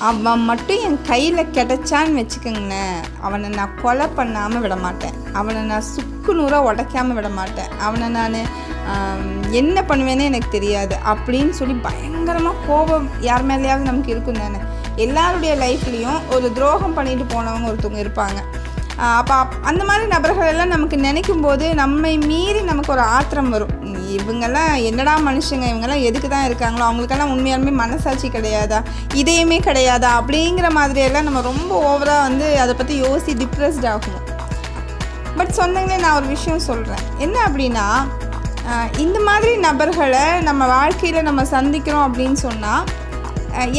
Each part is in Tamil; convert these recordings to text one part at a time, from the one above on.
அவன் மட்டும் என் கையில் கிடச்சான்னு வச்சுக்கோங்களேன், அவனை நான் கொலை பண்ணாமல் விட மாட்டேன், அவனை நான் சுக்கு நூறாக உடைக்காமல் விட மாட்டேன், அவனை நான் என்ன பண்ணுவேன்னு எனக்கு தெரியாது அப்படின்னு சொல்லி பயங்கரமாக கோபம் யார் மேலேயாவது நமக்கு இருக்கும் தானே. எல்லாருடைய லைஃப்லேயும் ஒரு துரோகம் பண்ணிட்டு போனவங்க ஒருத்தவங்க இருப்பாங்க. அப்போ அந்த மாதிரி நபர்கள் எல்லாம் நமக்கு நினைக்கும் போது நம்மை மீறி நமக்கு ஒரு ஆத்திரம் வரும். இவங்கெல்லாம் என்னடா மனுஷங்க, இவங்கெல்லாம் எதுக்கு தான் இருக்காங்களோ, அவங்களுக்கெல்லாம் உண்மையாலுமே மனசாட்சி கிடையாதா, இதயமே கிடையாதா அப்படிங்கிற மாதிரியெல்லாம் நம்ம ரொம்ப ஓவராக அதை பற்றி யோசி டிப்ரெஸ்ட் ஆகும். பட் சொன்னீங்களே, நான் ஒரு விஷயம் சொல்கிறேன். என்ன அப்படின்னா, இந்த மாதிரி நபர்களை நம்ம வாழ்க்கையில் நம்ம சந்திக்கிறோம் அப்படின்னு சொன்னால்,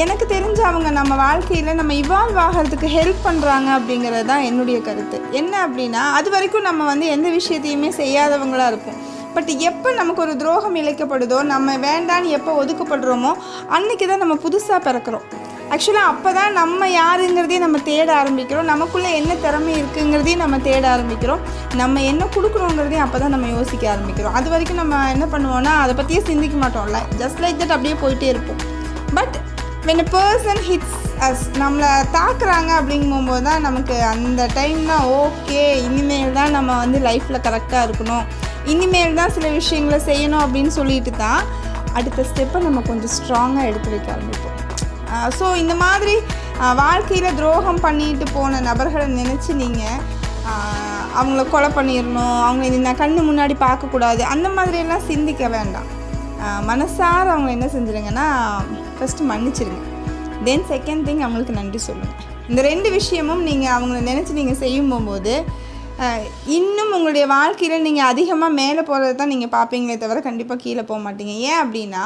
எனக்கு தெரிஞ்ச அவங்க நம்ம வாழ்க்கையில் நம்ம இவால்வ் ஆகிறதுக்கு ஹெல்ப் பண்ணுறாங்க அப்படிங்கிறது தான் என்னுடைய கருத்து. என்ன அப்படின்னா, அது வரைக்கும் நம்ம எந்த விஷயத்தையுமே செய்யாதவங்களாக இருப்போம். பட் எப்போ நமக்கு ஒரு துரோகம் இழைக்கப்படுதோ, நம்ம வேண்டான்னு எப்போ ஒதுக்கப்படுறோமோ, அன்றைக்கி தான் நம்ம புதுசாக பிறக்கிறோம். ஆக்சுவலாக அப்போ தான் நம்ம யாருங்கிறதையும் நம்ம தேட ஆரம்பிக்கிறோம், நமக்குள்ளே என்ன திறமை இருக்குங்கிறதையும் நம்ம தேட ஆரம்பிக்கிறோம், நம்ம என்ன கொடுக்குறோங்கிறதையும் அப்போ தான் நம்ம யோசிக்க ஆரம்பிக்கிறோம். அது வரைக்கும் நம்ம என்ன பண்ணுவோன்னா, அதை பற்றியே சிந்திக்க மாட்டோம்ல, ஜஸ்ட் லைக் தட் அப்படியே போயிட்டே இருப்போம். But when a person hits us, நம்மளை தாக்குறாங்க அப்படிங்கும்போது தான் நமக்கு அந்த டைம் தான் ஓகே, இனிமேல் தான் நம்ம லைஃப்பில் கரெக்டாக இருக்கணும், இனிமேல் தான் சில விஷயங்களை செய்யணும் அப்படின்னு சொல்லிட்டு தான் அடுத்த ஸ்டெப்பை நம்ம கொஞ்சம் ஸ்ட்ராங்காக எடுத்து வைக்க ஆரம்பிப்போம். ஸோ இந்த மாதிரி வாழ்க்கையில் துரோகம் பண்ணிட்டு போன நபர்களை நினச்சி நீங்கள் அவங்கள கொலை பண்ணிடணும், அவங்கள நான் கண்ணு முன்னாடி பார்க்கக்கூடாது, அந்த மாதிரியெல்லாம் சிந்திக்க வேண்டாம். மனசார அவங்க என்ன செஞ்சுருங்கன்னா, ஃபஸ்ட்டு மன்னிச்சிருங்க. தென் செகண்ட் திங், அவங்களுக்கு நன்றி சொல்லுங்கள். இந்த 2 விஷயமும் நீங்கள் அவங்கள நினச்சி நீங்கள் செய்யும் போகும்போது இன்னும் உங்களுடைய வாழ்க்கையில் நீங்கள் அதிகமாக மேலே போகிறது தான் நீங்கள் பார்ப்பீங்களே தவிர கண்டிப்பாக கீழே போக மாட்டீங்க. ஏன் அப்படின்னா,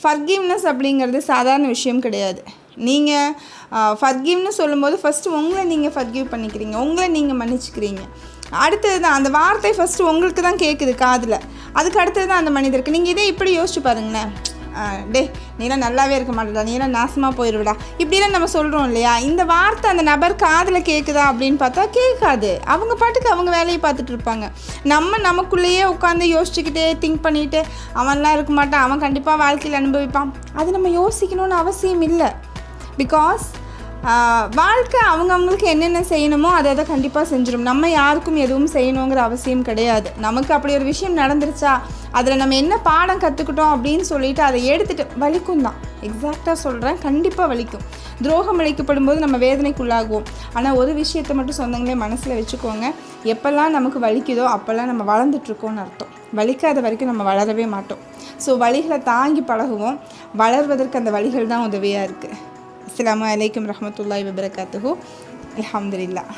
ஃபர்கிவ்னஸ் அப்படிங்கிறது சாதாரண விஷயம் கிடையாது. நீங்கள் ஃபர்கிவ்னு சொல்லும்போது ஃபஸ்ட்டு உங்களை நீங்கள் ஃபர்கிவ் பண்ணிக்கிறீங்க, உங்களை நீங்கள் மன்னிச்சுக்கிறீங்க. அடுத்தது தான் அந்த வார்த்தை ஃபஸ்ட்டு உங்களுக்கு தான் கேட்குது காதில், அதுக்கு அடுத்தது தான் அந்த மனிதருக்கு. நீங்கள் இதே இப்படி யோசிச்சு பாருங்களேன், டே நீலாம் நல்லாவே இருக்க மாட்டேடா, நீலாம் நாசமாக போயிடுவிடா, இப்படிலாம் நம்ம சொல்கிறோம் இல்லையா. இந்த வார்த்தை அந்த நபர் காதில் கேட்குதா அப்படின்னு பார்த்தா கேட்காது. அவங்க பாட்டுக்கு அவங்க வேலையை பார்த்துட்டு இருப்பாங்க. நமக்குள்ளேயே உட்காந்து யோசிச்சுக்கிட்டே திங்க் பண்ணிவிட்டு, அவன்லாம் இருக்க மாட்டான், அவன் கண்டிப்பாக வாழ்க்கையில் அனுபவிப்பான், அது நம்ம யோசிக்கணும்னு அவசியம் இல்லை. பிகாஸ் வாழ்க்கை அவங்களுக்கு என்னென்ன செய்யணுமோ அதை கண்டிப்பாக செஞ்சிடும். நம்ம யாருக்கும் எதுவும் செய்யணுங்கிற அவசியம் கிடையாது. நமக்கு அப்படி ஒரு விஷயம் நடந்துருச்சா, அதில் நம்ம என்ன பாடம் கற்றுக்கிட்டோம் அப்படின்னு சொல்லிட்டு அதை எடுத்துகிட்டு வலிக்கும் தான், எக்ஸாக்டாக சொல்கிறேன், கண்டிப்பாக வலிக்கும். துரோகம் இழைக்கப்படும் போது நம்ம வேதனைக்குள்ளாகுவோம். ஆனால் ஒரு விஷயத்தை மட்டும் சொந்தங்களே மனசில் வச்சுக்கோங்க, எப்போல்லாம் நமக்கு வலிக்குதோ அப்போல்லாம் நம்ம வளர்ந்துட்டுருக்கோன்னு அர்த்தம். வலிக்காத வரைக்கும் நம்ம வளரவே மாட்டோம். ஸோ வலிகளை தாங்கி பழகுவோம். வளர்வதற்கு அந்த வலிகள் தான் உதவியாக இருக்குது. அஸ்ஸலாமு அலைக்கும் ரஹ்மத்துல்லாஹி வபரகாத்துஹு. அல்ஹம்துலில்லாஹ்.